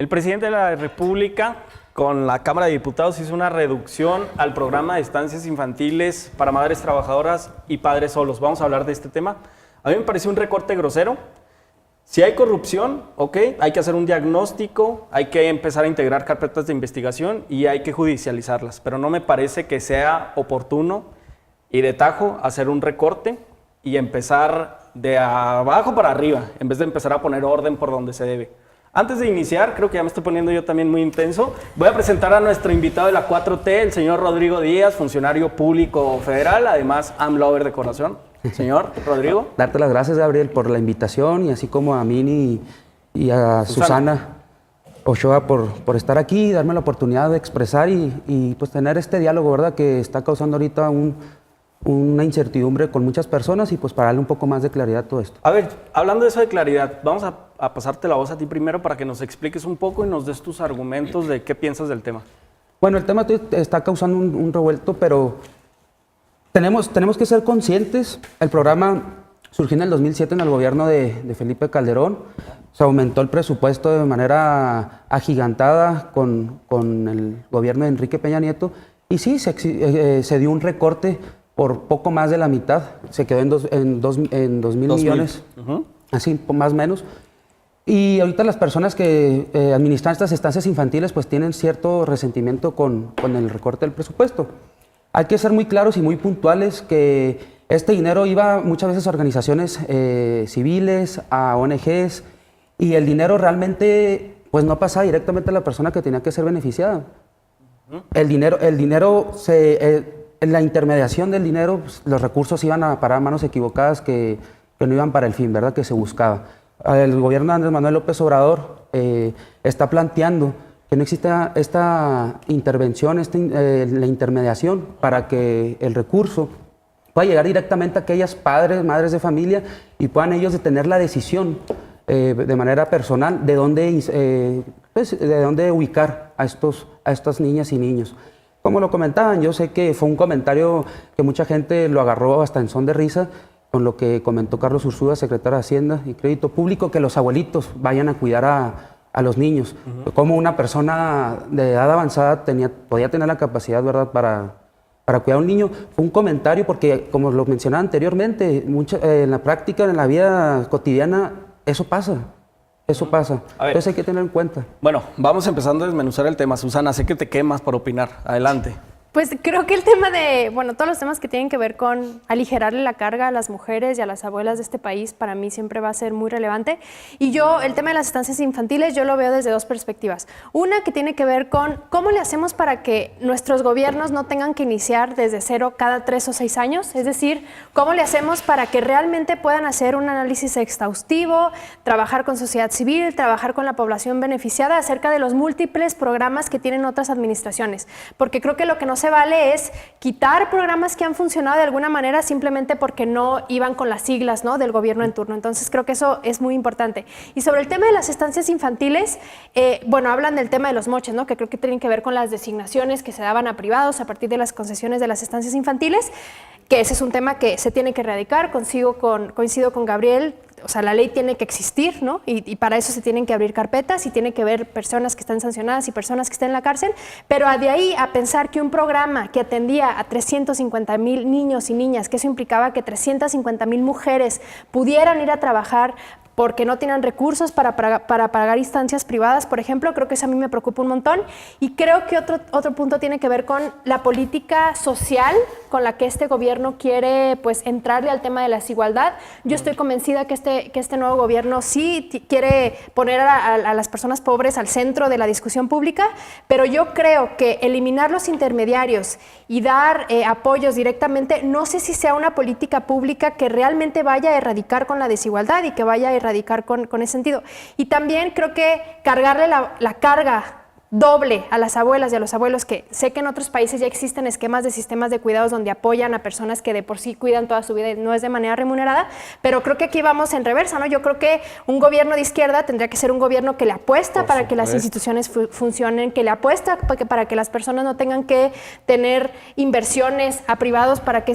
El presidente de la República, con la Cámara de Diputados, hizo una reducción al programa de estancias infantiles para madres trabajadoras y padres solos. Vamos a hablar de este tema. A mí me pareció un recorte grosero. Si hay corrupción, ok, hay que hacer un diagnóstico, hay que empezar a integrar carpetas de investigación y hay que judicializarlas. Pero no me parece que sea oportuno y de tajo hacer un recorte y empezar de abajo para arriba, en vez de empezar a poner orden por donde se debe. Antes de iniciar, creo que ya me estoy poniendo yo también muy intenso, voy a presentar a nuestro invitado de la 4T, el señor Rodrigo Díaz, funcionario público federal, además AMLover de corazón. Señor Rodrigo. Darte las gracias, Gabriel, por la invitación y así como a Mini y a Susana Ochoa por estar aquí y darme la oportunidad de expresar y pues tener este diálogo, ¿verdad? Que está causando ahorita una incertidumbre con muchas personas y pues para darle un poco más de claridad a todo esto. A ver, hablando de eso de claridad, vamos a pasarte la voz a ti primero para que nos expliques un poco y nos des tus argumentos de qué piensas del tema. Bueno, el tema está causando un revuelto, pero tenemos que ser conscientes. El programa surgió en el 2007 en el gobierno de Felipe Calderón. Se aumentó el presupuesto de manera agigantada con el gobierno de Enrique Peña Nieto. Y sí, se dio un recorte por poco más de la mitad. Se quedó en 2.000 millones, así más o menos. Y ahorita las personas que administran estas estancias infantiles pues tienen cierto resentimiento con el recorte del presupuesto. Hay que ser muy claros y muy puntuales que este dinero iba muchas veces a organizaciones civiles, a ONGs, y el dinero realmente pues no pasaba directamente a la persona que tenía que ser beneficiada. El dinero en la intermediación del dinero, pues, los recursos iban a parar a manos equivocadas que no iban para el fin, ¿verdad?, que se buscaba. El gobierno de Andrés Manuel López Obrador está planteando que no exista esta intervención, la intermediación para que el recurso pueda llegar directamente a aquellas padres, madres de familia y puedan ellos tener la decisión de manera personal de dónde ubicar a estas niñas y niños. Como lo comentaban, yo sé que fue un comentario que mucha gente lo agarró hasta en son de risa, con lo que comentó Carlos Ursúa, secretario de Hacienda y Crédito Público, que los abuelitos vayan a cuidar a los niños. Como una persona de edad avanzada podía tener la capacidad, ¿verdad?, para cuidar a un niño. Fue un comentario porque, como lo mencionaba anteriormente, en la práctica, en la vida cotidiana, eso pasa. Eso pasa. Entonces hay que tener en cuenta. Bueno, vamos empezando a desmenuzar el tema. Susana, sé que te quemas por opinar. Adelante. Pues creo que el tema todos los temas que tienen que ver con aligerarle la carga a las mujeres y a las abuelas de este país, para mí siempre va a ser muy relevante. Y el tema de las estancias infantiles, yo lo veo desde dos perspectivas. Una que tiene que ver con cómo le hacemos para que nuestros gobiernos no tengan que iniciar desde cero cada 3 o 6 años. Es decir, cómo le hacemos para que realmente puedan hacer un análisis exhaustivo, trabajar con sociedad civil, trabajar con la población beneficiada acerca de los múltiples programas que tienen otras administraciones. Porque creo que lo que nos se vale es quitar programas que han funcionado de alguna manera simplemente porque no iban con las siglas, ¿no?, del gobierno en turno. Entonces creo que eso es muy importante. Y sobre el tema de las estancias infantiles, hablan del tema de los moches, ¿no?, que creo que tienen que ver con las designaciones que se daban a privados a partir de las concesiones de las estancias infantiles, que ese es un tema que se tiene que erradicar. Coincido con Gabriel. O sea, la ley tiene que existir, ¿no? Y para eso se tienen que abrir carpetas y tiene que haber personas que están sancionadas y personas que estén en la cárcel, pero de ahí a pensar que un programa que atendía a 350,000 niños y niñas, que eso implicaba que 350,000 mujeres pudieran ir a trabajar porque no tienen recursos para pagar instancias privadas, por ejemplo, creo que eso a mí me preocupa un montón. Y creo que otro punto tiene que ver con la política social con la que este gobierno quiere pues entrarle al tema de la desigualdad. Yo estoy convencida que este nuevo gobierno sí quiere poner a las personas pobres al centro de la discusión pública, pero yo creo que eliminar los intermediarios y dar apoyos directamente, no sé si sea una política pública que realmente vaya a erradicar con la desigualdad y que vaya a erradicar con ese sentido. Y también creo que cargarle la carga doble a las abuelas y a los abuelos, que sé que en otros países ya existen esquemas de sistemas de cuidados donde apoyan a personas que de por sí cuidan toda su vida y no es de manera remunerada, pero creo que aquí vamos en reversa, ¿no? Yo creo que un gobierno de izquierda tendría que ser un gobierno que le apuesta para que las instituciones funcionen, que le apuesta para que las personas no tengan que tener inversiones a privados para que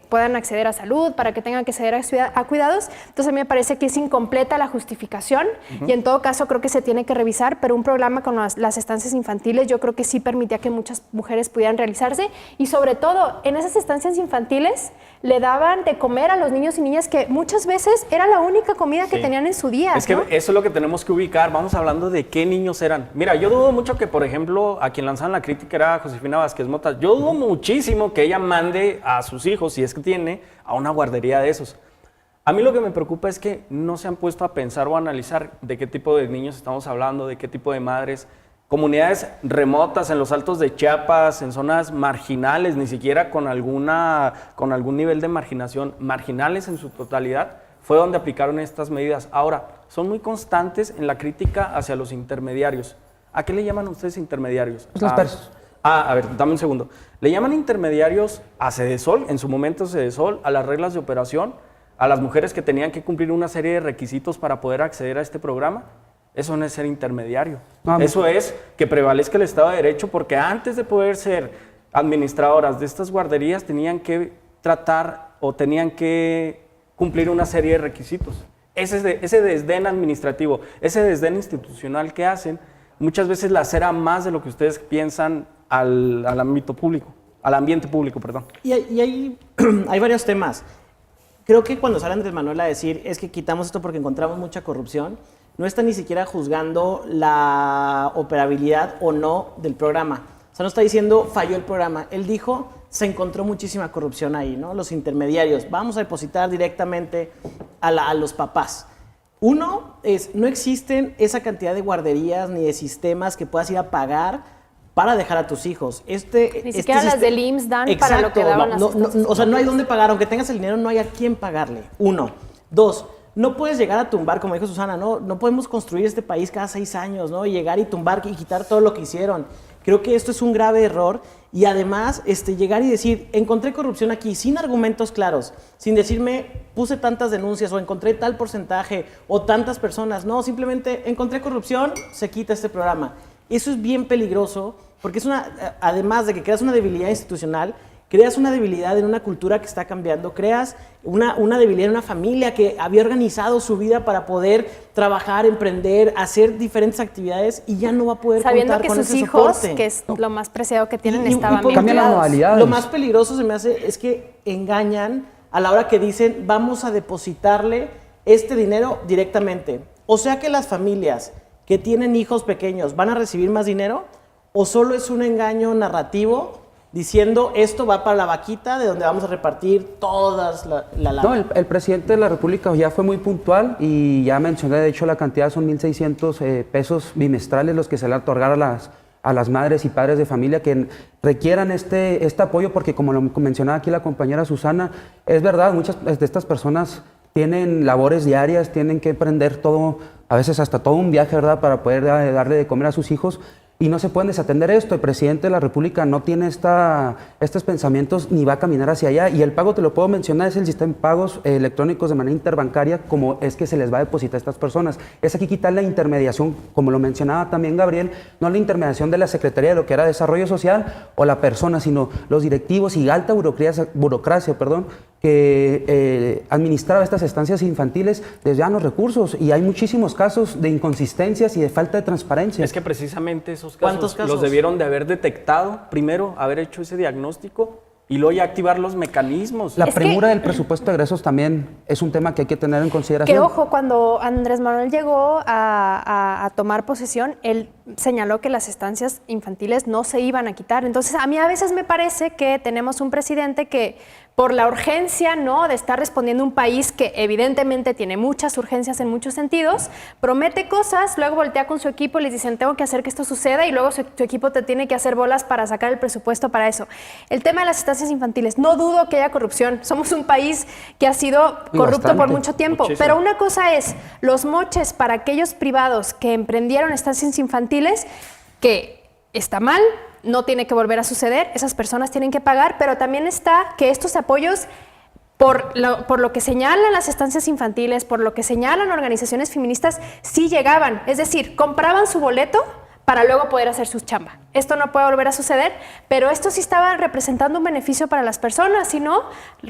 puedan acceder a salud, para que tengan que acceder a cuidados. Entonces a mí me parece que es incompleta la justificación y en todo caso creo que se tiene que revisar, pero un programa con las estancias infantiles yo creo que sí permitía que muchas mujeres pudieran realizarse y sobre todo en esas estancias infantiles le daban de comer a los niños y niñas que muchas veces era la única comida que tenían en su día. Es que ¿no? eso es lo que tenemos que ubicar. Vamos hablando de qué niños eran. Mira, yo dudo mucho que, por ejemplo, a quien lanzaban la crítica era Josefina Vázquez Mota. Yo dudo muchísimo que ella mande a sus hijos, si es que tiene, a una guardería de esos. A mí lo que me preocupa es que no se han puesto a pensar o a analizar de qué tipo de niños estamos hablando, de qué tipo de madres. Comunidades remotas en los altos de Chiapas, en zonas marginales, ni siquiera con algún nivel de marginación, marginales en su totalidad, fue donde aplicaron estas medidas. Ahora, son muy constantes en la crítica hacia los intermediarios. ¿A qué le llaman ustedes intermediarios? Pues los persos. A ver, dame un segundo. ¿Le llaman intermediarios a Sedesol, en su momento Sedesol, a las reglas de operación, a las mujeres que tenían que cumplir una serie de requisitos para poder acceder a este programa? Eso no es ser intermediario. No, eso es que prevalezca el Estado de Derecho, porque antes de poder ser administradoras de estas guarderías tenían que tratar o tenían que cumplir una serie de requisitos. Ese desdén administrativo, ese desdén institucional que hacen, muchas veces lacera más de lo que ustedes piensan al ámbito público, al ambiente público, perdón. Y hay varios temas. Creo que cuando sale Andrés Manuel a decir es que quitamos esto porque encontramos mucha corrupción, no está ni siquiera juzgando la operabilidad o no del programa. O sea, no está diciendo falló el programa. Él dijo se encontró muchísima corrupción ahí, ¿no? Los intermediarios. Vamos a depositar directamente a los papás. Uno es, no existen esa cantidad de guarderías ni de sistemas que puedas ir a pagar para dejar a tus hijos. Ni siquiera las del IMSS dan. Exacto, para lo que daban las o sea, no hay dónde pagar. Aunque tengas el dinero, no hay a quién pagarle. Uno. Dos, no puedes llegar a tumbar, como dijo Susana, no podemos construir este país cada 6 años, ¿no? Y llegar y tumbar y quitar todo lo que hicieron. Creo que esto es un grave error y además llegar y decir, encontré corrupción aquí sin argumentos claros, sin decirme puse tantas denuncias o encontré tal porcentaje o tantas personas. No, simplemente encontré corrupción, se quita este programa. Eso es bien peligroso porque además de que creas una debilidad institucional, creas una debilidad en una cultura que está cambiando, creas una debilidad en una familia que había organizado su vida para poder trabajar, emprender, hacer diferentes actividades y ya no va a poder contar con ese soporte. Sabiendo que sus hijos, que es lo más preciado que tienen, estaban bien cambian las modalidades. Lo más peligroso se me hace es que engañan a la hora que dicen vamos a depositarle este dinero directamente. O sea que las familias que tienen hijos pequeños van a recibir más dinero o solo es un engaño narrativo diciendo esto va para la vaquita de donde vamos a repartir todas la lana. No, el presidente de la República ya fue muy puntual y ya mencioné, de hecho la cantidad son 1,600 pesos bimestrales los que se le otorgar a las madres y padres de familia que requieran este apoyo, porque como lo mencionaba aquí la compañera Susana, es verdad, muchas de estas personas tienen labores diarias, tienen que emprender todo, a veces hasta todo un viaje, ¿verdad?, para poder darle de comer a sus hijos. Y no se pueden desatender esto. El presidente de la República no tiene estos pensamientos ni va a caminar hacia allá. Y el pago, te lo puedo mencionar, es el sistema de pagos electrónicos de manera interbancaria, como es que se les va a depositar a estas personas. Es aquí quitar la intermediación, como lo mencionaba también Gabriel, no la intermediación de la Secretaría de lo que era Desarrollo Social o la persona, sino los directivos y alta burocracia, que administraba estas estancias infantiles, desvían los recursos y hay muchísimos casos de inconsistencias y de falta de transparencia. Es que precisamente esos ¿Cuántos casos los debieron de haber detectado, primero haber hecho ese diagnóstico y luego ya activar los mecanismos. La premura del presupuesto de egresos también es un tema que hay que tener en consideración. Que ojo, cuando Andrés Manuel llegó a tomar posesión, él señaló que las estancias infantiles no se iban a quitar. Entonces, a mí a veces me parece que tenemos un presidente que por la urgencia, ¿no?, de estar respondiendo a un país que evidentemente tiene muchas urgencias en muchos sentidos, promete cosas, luego voltea con su equipo y les dicen tengo que hacer que esto suceda y luego su equipo te tiene que hacer bolas para sacar el presupuesto para eso. El tema de las estancias infantiles, no dudo que haya corrupción, somos un país que ha sido corrupto por mucho tiempo, pero una cosa es los moches para aquellos privados que emprendieron estancias infantiles, que está mal, no tiene que volver a suceder, esas personas tienen que pagar, pero también está que estos apoyos, por lo que señalan las estancias infantiles, por lo que señalan organizaciones feministas, sí llegaban, es decir, compraban su boleto para luego poder hacer su chamba. Esto no puede volver a suceder, pero esto sí estaba representando un beneficio para las personas, si no,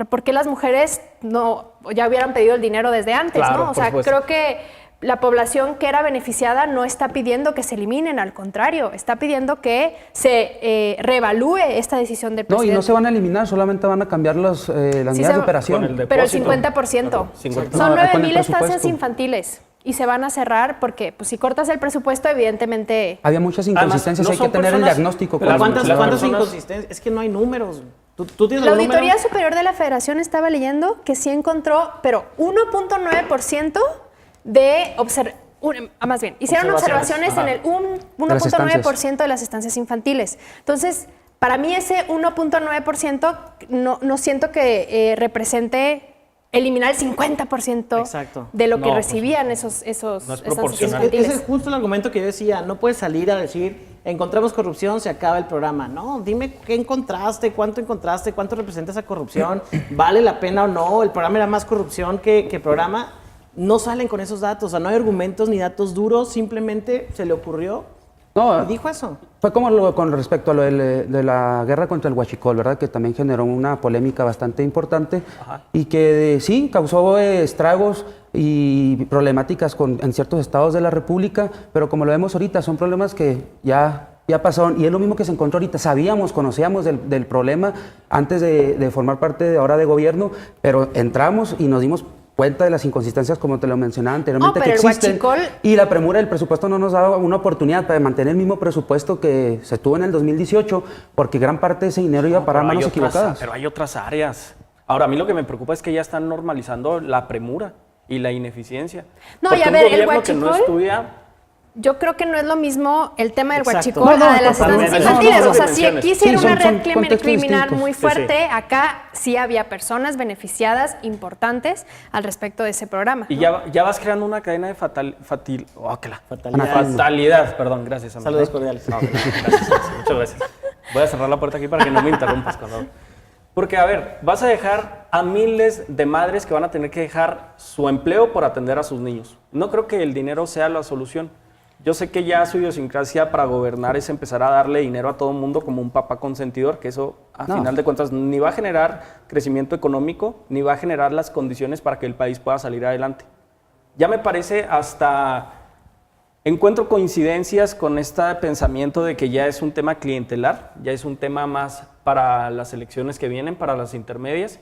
¿por qué las mujeres no ya hubieran pedido el dinero desde antes? Claro, ¿no? O sea, creo que la población que era beneficiada no está pidiendo que se eliminen, al contrario, está pidiendo que se reevalúe esta decisión del presidente. No, y no se van a eliminar, solamente van a cambiar las Sí, medidas de operación. con el pero el depósito. 50%. Claro, 50%. Son No, con el 9,000 estancias presupuesto. infantiles y se van a cerrar porque pues, si cortas el presupuesto, evidentemente... Había muchas Además, inconsistencias, no hay que son tener el personas- diagnóstico. pero con ¿Cuántas, las cuántas personas- inconsistencias? Es que no hay números. ¿Tú tienes La los Auditoría números? Superior de la Federación estaba leyendo que sí encontró, pero 1.9% de más bien, hicieron observaciones en el 1.9% de las estancias infantiles. Entonces, para mí ese 1.9% no siento que represente eliminar el 50% Exacto. de lo que No, recibían esos no es estancias proporcional. infantiles. Ese es justo el argumento que yo decía. No puedes salir a decir, encontramos corrupción, se acaba el programa. No, dime qué encontraste, cuánto representa esa corrupción, vale la pena o no, el programa era más corrupción que programa. No salen con esos datos, o sea, no hay argumentos ni datos duros, simplemente se le ocurrió No, y dijo eso. fue como con respecto a lo de la guerra contra el huachicol, ¿verdad? Que también generó una polémica bastante importante y que sí causó estragos y problemáticas en ciertos estados de la República, pero como lo vemos ahorita, son problemas que ya pasaron y es lo mismo que se encontró ahorita. Conocíamos del problema antes de formar parte de ahora de gobierno, pero entramos y nos dimos cuenta de las inconsistencias, como te lo mencionaba anteriormente, No, que pero el existen. huachicol- Y la premura del presupuesto no nos daba una oportunidad para mantener el mismo presupuesto que se tuvo en el 2018, porque gran parte de ese dinero iba a parar a manos equivocadas. Pero hay otras áreas. Ahora, a mí lo que me preocupa es que ya están normalizando la premura y la ineficiencia. No, Porque y a un ver, el gobierno que no huachicol- estudia... Yo creo que no es lo mismo el tema del Exacto. huachicol No, a de las totalmente. estancias Son infantiles. otras O sea, si dimensiones. aquí sí era Sí, una son red contextos criminal distintos. muy Sí, fuerte, acá sí había personas beneficiadas importantes al respecto de ese programa. Y ya vas creando una cadena de Fatalidad. fatalidad. Perdón, gracias, amigo. Saludos cordiales. No, gracias, muchas gracias. Voy a cerrar la puerta aquí para que no me interrumpas. Porque, a ver, vas a dejar a miles de madres que van a tener que dejar su empleo por atender a sus niños. No creo que el dinero sea la solución. Yo sé que ya su idiosincrasia para gobernar es empezar a darle dinero a todo el mundo como un papá consentidor, que eso, a final de cuentas, ni va a generar crecimiento económico, ni va a generar las condiciones para que el país pueda salir adelante. Ya me parece hasta... Encuentro coincidencias con este pensamiento de que ya es un tema clientelar, ya es un tema más para las elecciones que vienen, para las intermedias,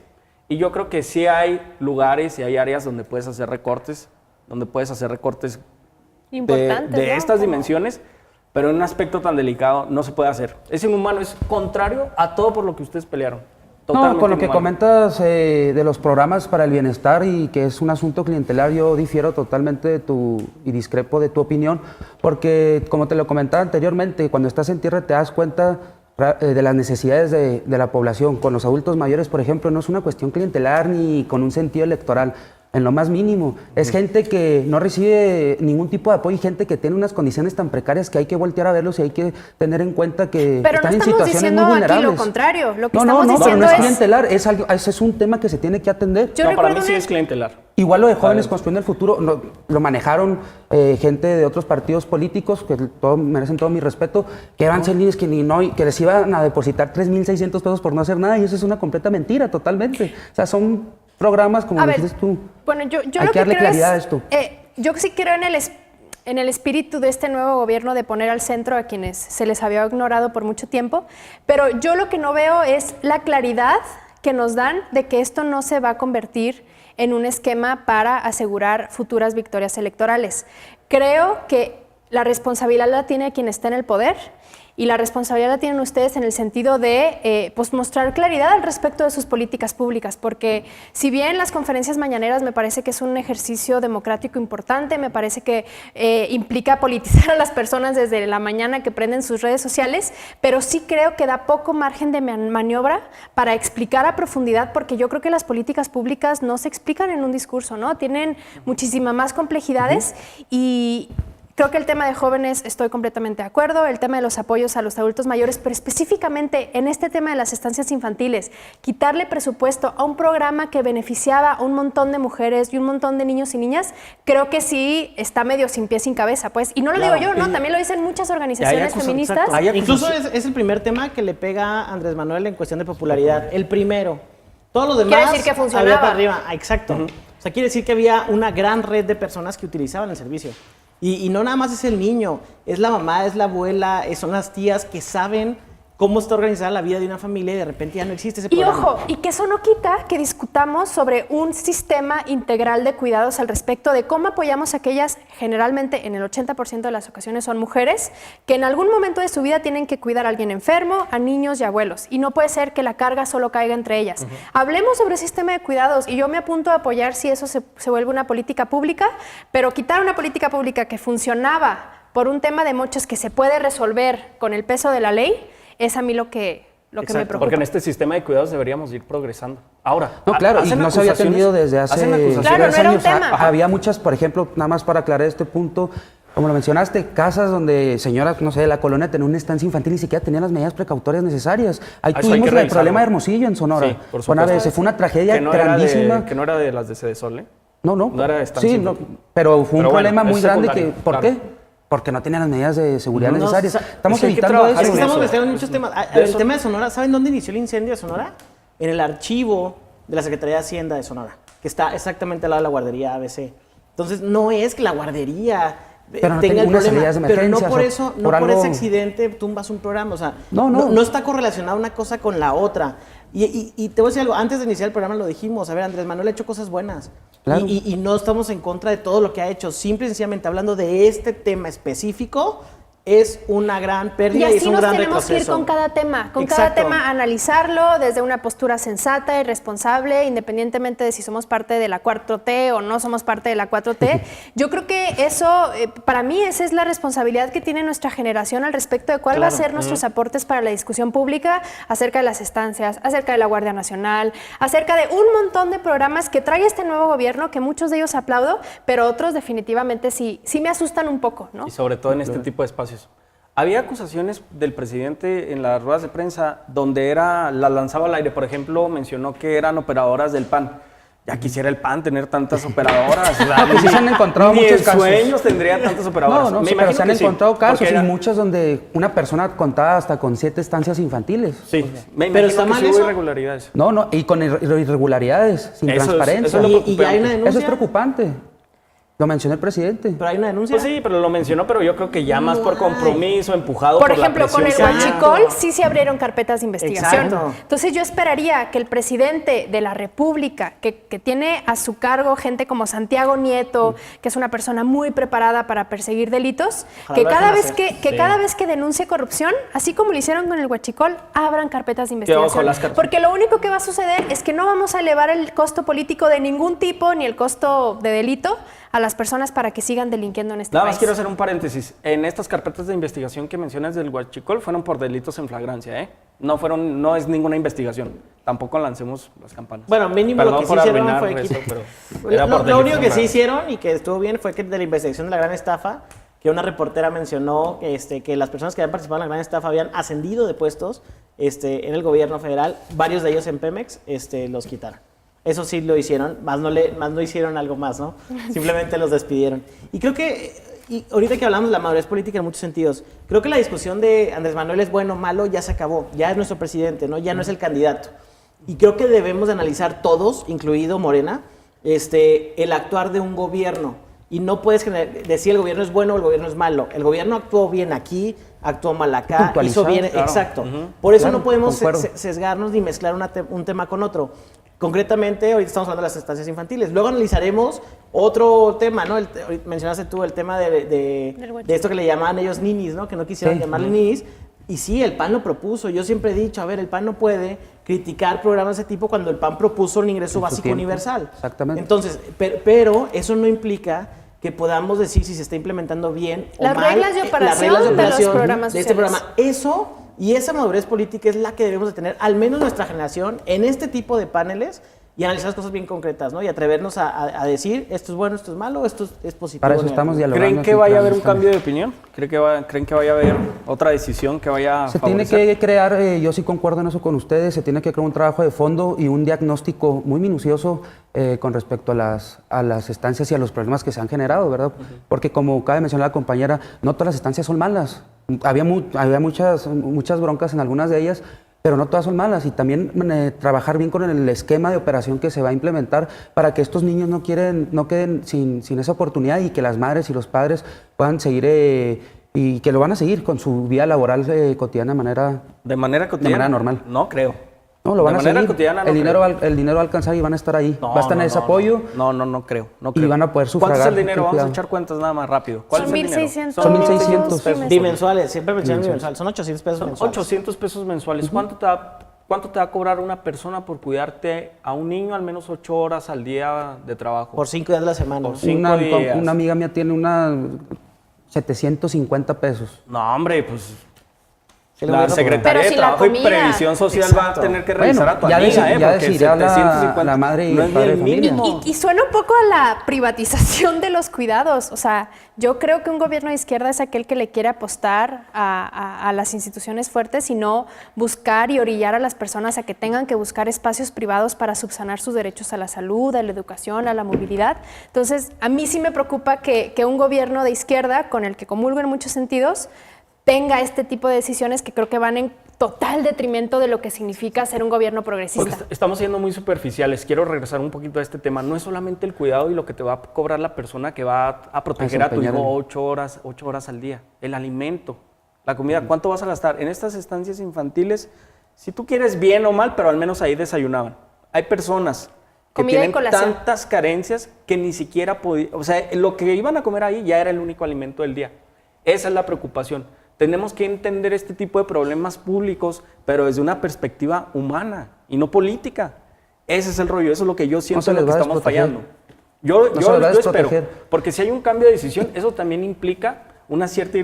y yo creo que sí hay lugares y hay áreas donde puedes hacer recortes Importantes, de ¿no? estas Como- dimensiones, pero en un aspecto tan delicado no se puede hacer. Es inhumano, es contrario a todo por lo que ustedes pelearon. No, Totalmente con lo que inhumano. comentas de los programas para el bienestar y que es un asunto clientelar, yo difiero totalmente y discrepo de tu opinión, porque como te lo comentaba anteriormente, cuando estás en tierra te das cuenta de las necesidades de la población. Con los adultos mayores, por ejemplo, no es una cuestión clientelar ni con un sentido electoral. En lo más mínimo. Es gente que no recibe ningún tipo de apoyo y gente que tiene unas condiciones tan precarias que hay que voltear a verlos y hay que tener en cuenta que Pero no están en estamos situaciones diciendo muy aquí vulnerables. lo contrario. Lo que No, estamos pero diciendo no es es... clientelar, ese es un tema que se tiene que atender. Yo No, para recuerdo mí sí una- es clientelar. Igual lo de Jóvenes Construyendo el Futuro, lo manejaron gente de otros partidos políticos, que merecen todo mi respeto, que eran líneas que les iban a depositar 3,600 pesos por no hacer nada, y eso es una completa mentira, totalmente. O sea, son programas, como A ver, dices tú. bueno, yo Hay lo que darle creo claridad a es, esto. yo sí creo en el espíritu de este nuevo gobierno de poner al centro a quienes se les había ignorado por mucho tiempo, pero yo lo que no veo es la claridad que nos dan de que esto no se va a convertir en un esquema para asegurar futuras victorias electorales. Creo que la responsabilidad la tiene quien está en el poder y la responsabilidad la tienen ustedes en el sentido de pues mostrar claridad al respecto de sus políticas públicas, porque si bien las conferencias mañaneras me parece que es un ejercicio democrático importante, me parece que implica politizar a las personas desde la mañana que prenden sus redes sociales, pero sí creo que da poco margen de maniobra para explicar a profundidad, porque yo creo que las políticas públicas no se explican en un discurso, ¿no? Tienen muchísimas más complejidades y Creo que el tema de jóvenes estoy completamente de acuerdo, el tema de los apoyos a los adultos mayores, pero específicamente en este tema de las estancias infantiles, quitarle presupuesto a un programa que beneficiaba a un montón de mujeres y un montón de niños y niñas, creo que sí está medio sin pie sin cabeza, pues. Y no lo digo yo, ¿no? También lo dicen muchas organizaciones feministas. Incluso es el primer tema que le pega a Andrés Manuel en cuestión de popularidad. El primero. Todos los demás Quiere decir que funcionaba. había para arriba. Exacto. O sea, quiere decir que había una gran red de personas que utilizaban el servicio. Y no nada más es el niño, es la mamá, es la abuela, son las tías que saben cómo está organizada la vida de una familia y de repente ya no existe ese programa. Y ojo, y que eso no quita que discutamos sobre un sistema integral de cuidados al respecto de cómo apoyamos a aquellas, generalmente en el 80% de las ocasiones son mujeres, que en algún momento de su vida tienen que cuidar a alguien enfermo, a niños y abuelos. Y no puede ser que la carga solo caiga entre ellas. Hablemos sobre el sistema de cuidados y yo me apunto a apoyar si eso se vuelve una política pública, pero quitar una política pública que funcionaba por un tema de mochos que se puede resolver con el peso de la ley, es a mí lo que me preocupa. Porque en este sistema de cuidados deberíamos ir progresando. Ahora, No, claro, y no se había atendido desde hace Claro, no era un años. tema. Había muchas, por ejemplo, nada más para aclarar este punto, como lo mencionaste, casas donde señoras, no sé, de la colonia tenía una estancia infantil y ni siquiera tenían las medidas precautorias necesarias. Ahí Eso hay tuvimos que el revisarlo. problema de Hermosillo en Sonora. Sí, por Una vez, supuesto. fue una tragedia que no grandísima. que no era de las de Cedesol, ¿eh? No era estancia sí, infantil. pero fue un Pero bueno, problema muy es grande. secundario, ¿Por claro. qué? Porque no tenían las medidas de seguridad No, necesarias. o sea, Estamos es que hay que evitando trabajar eso. Es que estamos eso. investigando muchos temas. El tema de Sonora, ¿saben dónde inició el incendio de Sonora? En el archivo de la Secretaría de Hacienda de Sonora, que está exactamente al lado de la guardería ABC. Entonces, no es que la guardería Pero no tenga tenía el unas problema, salidas de pero no emergencia, por o sea, eso, no por por algo- ese accidente tumbas un programa. O sea, No. no está correlacionada una cosa con la otra. Y te voy a decir algo, antes de iniciar el programa lo dijimos, a ver, Andrés Manuel ha hecho cosas buenas. Claro. Y no estamos en contra de todo lo que ha hecho, simple y sencillamente hablando de este tema específico, es una gran Y pérdida y es así un nos gran tenemos que ir retroceso. con cada tema, Exacto. analizarlo desde una postura sensata y responsable, independientemente de si somos parte de la 4T o no somos parte de la 4T. Yo creo que eso, para mí, esa es la responsabilidad que tiene nuestra generación al respecto de cuál va a ser nuestros aportes para la discusión pública acerca de las estancias, acerca de la Guardia Nacional, acerca de un montón de programas que trae este nuevo gobierno, que muchos de ellos aplaudo, pero otros definitivamente sí me asustan un poco, ¿no? Y sobre todo en este tipo de espacios. Había acusaciones del presidente en las ruedas de prensa donde las lanzaba al aire. Por ejemplo, mencionó que eran operadoras del PAN. Ya quisiera el PAN tener tantas operadoras. Pues sí se han encontrado ni muchos en casos. sueños tendría tantas operadoras. No, Me sí, pero imagino se han que sí, encontrado casos porque y era- muchos donde una persona contaba hasta con 7 estancias infantiles. Sí, me Pero imagino está que mal sí hubo eso. irregularidades. No, y con irregularidades, sin Eso es- transparencia. eso es lo Y ya hay una denuncia. Eso es preocupante. Lo mencionó el presidente. Pero hay una denuncia. Pues sí, pero lo mencionó, pero yo creo que ya más No por hay. compromiso, empujado Por por ejemplo, la con el presión. Exacto. huachicol sí se abrieron carpetas de investigación. Exacto. Entonces yo esperaría que el presidente de la República, que tiene a su cargo gente como Santiago Nieto, que es una persona muy preparada para perseguir delitos, Ojalá que lo cada dejen vez hacer. que cada vez que denuncie corrupción, así como lo hicieron con el huachicol, abran carpetas de ojo, investigación. las carpetas. Porque lo único que va a suceder es que no vamos a elevar el costo político de ningún tipo, ni el costo de delito, a las personas para que sigan delinquiendo en este Nada país. más quiero hacer un paréntesis. En estas carpetas de investigación que mencionas del huachicol fueron por delitos en flagrancia, ¿eh? No es ninguna investigación. Tampoco lancemos las campanas. Bueno, mínimo Perdón lo que sí por hicieron arruinar fue eso, quitar. pero era por Lo delitos único en que sí flagrancia. hicieron y que estuvo bien fue que de la investigación de la gran estafa, que una reportera mencionó que las personas que habían participado en la gran estafa habían ascendido de puestos en el gobierno federal, varios de ellos en Pemex, los quitaron. Eso sí lo hicieron, más no hicieron algo más, ¿no? Simplemente los despidieron. Y creo que, y ahorita que hablamos de la madurez política en muchos sentidos, creo que la discusión de Andrés Manuel es bueno o malo, ya se acabó, ya es nuestro presidente, ¿no? Ya no es el candidato. Y creo que debemos de analizar todos, incluido Morena, el actuar de un gobierno. Y no puedes decir el gobierno es bueno o el gobierno es malo. El gobierno actuó bien aquí, actuó mal acá, hizo Puntualizado, bien, claro. exacto. Por eso Claro, no podemos concuerdo. sesgarnos ni mezclar un tema con otro. Concretamente, ahorita estamos hablando de las estancias infantiles. Luego analizaremos otro tema, ¿no? Ahorita mencionaste tú el tema de esto que le llamaban ellos ninis, ¿no? Que no quisieron Sí. llamarle ninis. Y sí, el PAN lo propuso. Yo siempre he dicho, a ver, el PAN no puede criticar programas de ese tipo cuando el PAN propuso un ingreso En su básico tiempo. universal. Exactamente. Entonces, pero eso no implica que podamos decir si se está implementando bien o Las mal reglas de las operación reglas de los operación programas de este sociales. programa. Eso y esa madurez política es la que debemos de tener, al menos nuestra generación, en este tipo de paneles, y analizar las cosas bien concretas, ¿no? Y atrevernos a decir, esto es bueno, esto es malo, esto es positivo. Para eso estamos dialogando. ¿Creen que aquí, vaya a haber claro, un cambio de opinión? ¿Creen que vaya a haber otra decisión que vaya a Se tiene favorecer? que crear, yo sí concuerdo en eso con ustedes, se tiene que crear un trabajo de fondo y un diagnóstico muy minucioso con respecto a las estancias y a los problemas que se han generado, ¿verdad? Porque como cabe mencionar la compañera, no todas las estancias son malas. Había muchas broncas en algunas de ellas, pero no todas son malas. Y también trabajar bien con el esquema de operación que se va a implementar para que estos niños no queden sin esa oportunidad y que las madres y los padres puedan seguir y que lo van a seguir con su vida laboral cotidiana ¿De manera cotidiana? De manera normal. No creo. No, lo van de a manera seguir. cotidiana no el dinero creo. el dinero va a alcanzar y van a estar ahí. No, va a estar no, ese no, apoyo. No creo. Y van a poder sufragar. ¿Cuánto es el dinero? Ten Vamos a cuidado. echar cuentas nada más rápido. ¿Cuál Son es el dinero? 1,600. Son 1,600 pesos. Bimensuales, siempre mencionan bimensual, son 800 pesos Son mensuales. 800 pesos mensuales. ¿Cuánto te va a cobrar una persona por cuidarte a un niño al menos 8 horas al día de trabajo? Por 5 días de la semana. Por 5 días. Una amiga mía tiene 750 pesos. No, hombre, pues Sí, lo la gobierno Secretaría Pero de si la Trabajo y comida. Previsión Social va a Exacto. tener que revisar Bueno, a tu ya amiga, ya porque decidirá la 750 madre y no el es ni padre el de familia. mínimo. Y suena un poco a la privatización de los cuidados. O sea, yo creo que un gobierno de izquierda es aquel que le quiere apostar a las instituciones fuertes y no buscar y orillar a las personas a que tengan que buscar espacios privados para subsanar sus derechos a la salud, a la educación, a la movilidad. Entonces, a mí sí me preocupa que un gobierno de izquierda, con el que comulgo en muchos sentidos, tenga este tipo de decisiones que creo que van en total detrimento de lo que significa ser un gobierno Porque progresista. estamos siendo muy superficiales. Quiero regresar un poquito a este tema. No es solamente el cuidado y lo que te va a cobrar la persona que va a proteger a tu hijo desempeñar 8 horas al día. El alimento, la comida. ¿Cuánto vas a gastar? En estas estancias infantiles, si tú quieres bien o mal, pero al menos ahí desayunaban. Hay personas que Comida y tienen colación. tantas carencias que ni siquiera podían... O sea, lo que iban a comer ahí ya era el único alimento del día. Esa es la preocupación. Tenemos que entender este tipo de problemas públicos, pero desde una perspectiva humana y no política. Ese es el rollo, eso es lo que yo siento se en lo les que va a estamos desproteger. fallando. Yo No se les va a espero, desproteger. porque si hay un cambio de decisión, eso también implica una cierta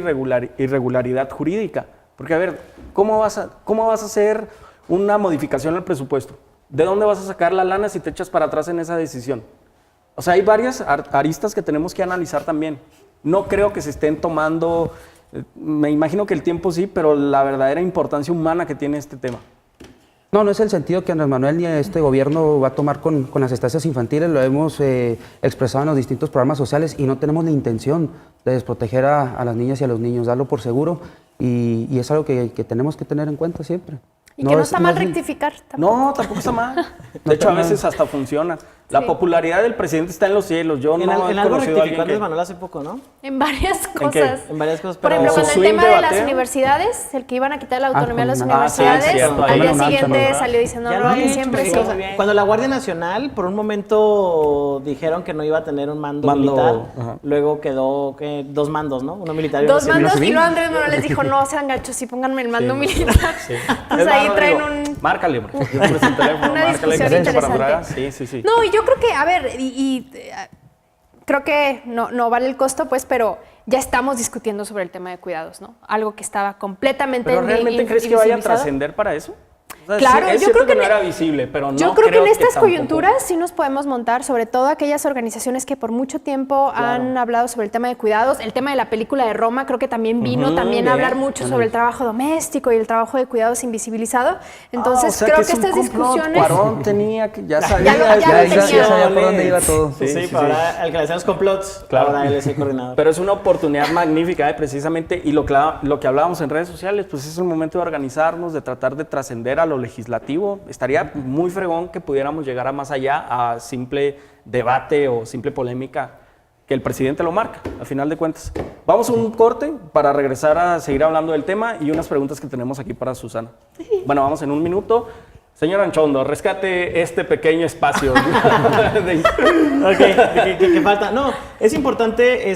irregularidad jurídica. Porque, a ver, ¿cómo vas a hacer una modificación al presupuesto? ¿De dónde vas a sacar la lana si te echas para atrás en esa decisión? O sea, hay varias aristas que tenemos que analizar también. No creo que se estén tomando... Me imagino que el tiempo sí, pero la verdadera importancia humana que tiene este tema. No es el sentido que Andrés Manuel ni este gobierno va a tomar con las estancias infantiles. Lo hemos expresado en los distintos programas sociales y no tenemos la intención de desproteger a las niñas y a los niños, darlo por seguro. Y es algo que tenemos que tener en cuenta siempre. Y que no es- está mal es- rectificar tampoco. No, tampoco está mal. De hecho, a veces hasta funciona. La Sí. popularidad del presidente está en los cielos. Yo En, no en he algo conocido a alguien rectificó Andrés que... Manuel hace poco, ¿no? En varias qué? cosas. En varias cosas, Por pero- ejemplo, con ¿Su el swing tema de las debateo? universidades, el que iban a quitar la autonomía a las con- universidades, sí, es cierto. al Ahí día me lo siguiente manchan, ¿no? salió diciendo, Ya no, lo lo han que hecho, siempre pero sí. bien. cuando la Guardia Nacional por un momento dijeron que no iba a tener un mando militar, ajá. luego quedó que 2 mandos, ¿no? Uno militar y Dos uno civil. mandos y civil. luego Andrés Manuel les dijo, no sean gachos, sí pónganme el mando militar. Sí. Entonces Es ahí más, traen Rodrigo, un... Márcale, hombre. Yo presto el teléfono, Una márcale discusión que se eche para interesante. atrás. Sí. No, y yo creo que, a ver, creo que no vale el costo, pues, pero ya estamos discutiendo sobre el tema de cuidados, ¿no? Algo que estaba completamente ¿Pero realmente crees que vaya a invisibilizado. trascender para eso? O sea, Claro, sí, es yo cierto creo que no en- era visible, pero no Yo creo que en estas tampoco- coyunturas sí nos podemos montar, sobre todo aquellas organizaciones que por mucho tiempo han hablado sobre el tema de cuidados. El tema de la película de Roma creo que también vino Ujú, también bien. a hablar mucho sobre el trabajo doméstico y el trabajo de cuidados invisibilizado. Entonces O sea, creo que es un estas complot. discusiones... Cuarón tenía que... Ya sabía. ya lo Ya tenía. sabía por dónde iba todo. Sí, pero ahora al que le hacen los complots, Claro. ahora él es el coordinador. Pero es una oportunidad magnífica, precisamente, y lo que hablábamos en redes sociales, pues es el momento de organizarnos, de tratar de trascender a lo legislativo. Estaría muy fregón que pudiéramos llegar a más allá, a simple debate o simple polémica, que el presidente lo marca, a final de cuentas. Vamos a un corte para regresar a seguir hablando del tema y unas preguntas que tenemos aquí para Susana. Bueno, vamos en un minuto. Señor Anchondo, rescate este pequeño espacio. Ok, ¿qué falta? No, es importante,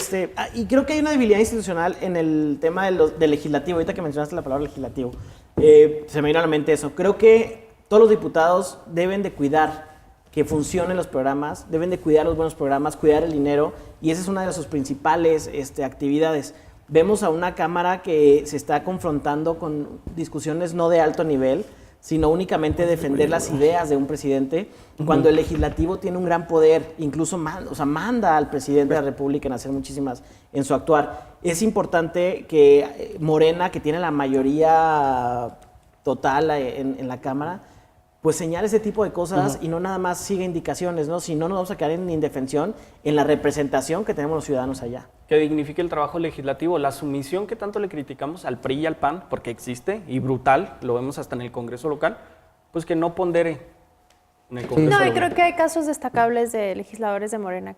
y creo que hay una debilidad institucional en el tema del legislativo. Ahorita que mencionaste la palabra legislativo, se me vino a la mente eso. Creo que todos los diputados deben de cuidar que funcionen los programas, deben de cuidar los buenos programas, cuidar el dinero, y esa es una de sus principales actividades. Vemos a una Cámara que se está confrontando con discusiones no de alto nivel. sino únicamente defender las ideas de un presidente, cuando el legislativo tiene un gran poder, incluso manda al presidente de la República en hacer muchísimas en su actuar. Es importante que Morena, que tiene la mayoría total en la Cámara, pues señale ese tipo de cosas y no nada más siga indicaciones, ¿no? Si no, nos vamos a quedar en indefensión en la representación que tenemos los ciudadanos allá. Que dignifique el trabajo legislativo, la sumisión que tanto le criticamos al PRI y al PAN, porque existe, y brutal, lo vemos hasta en el Congreso local, pues que no pondere en el Congreso No, y local. creo que hay casos destacables de legisladores de Morena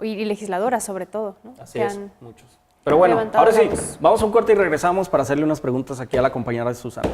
y legisladoras sobre todo, ¿no? Así que es, han muchos. Pero bueno, levantado ahora la sí, voz. vamos a un corte y regresamos para hacerle unas preguntas aquí a la compañera de Susana.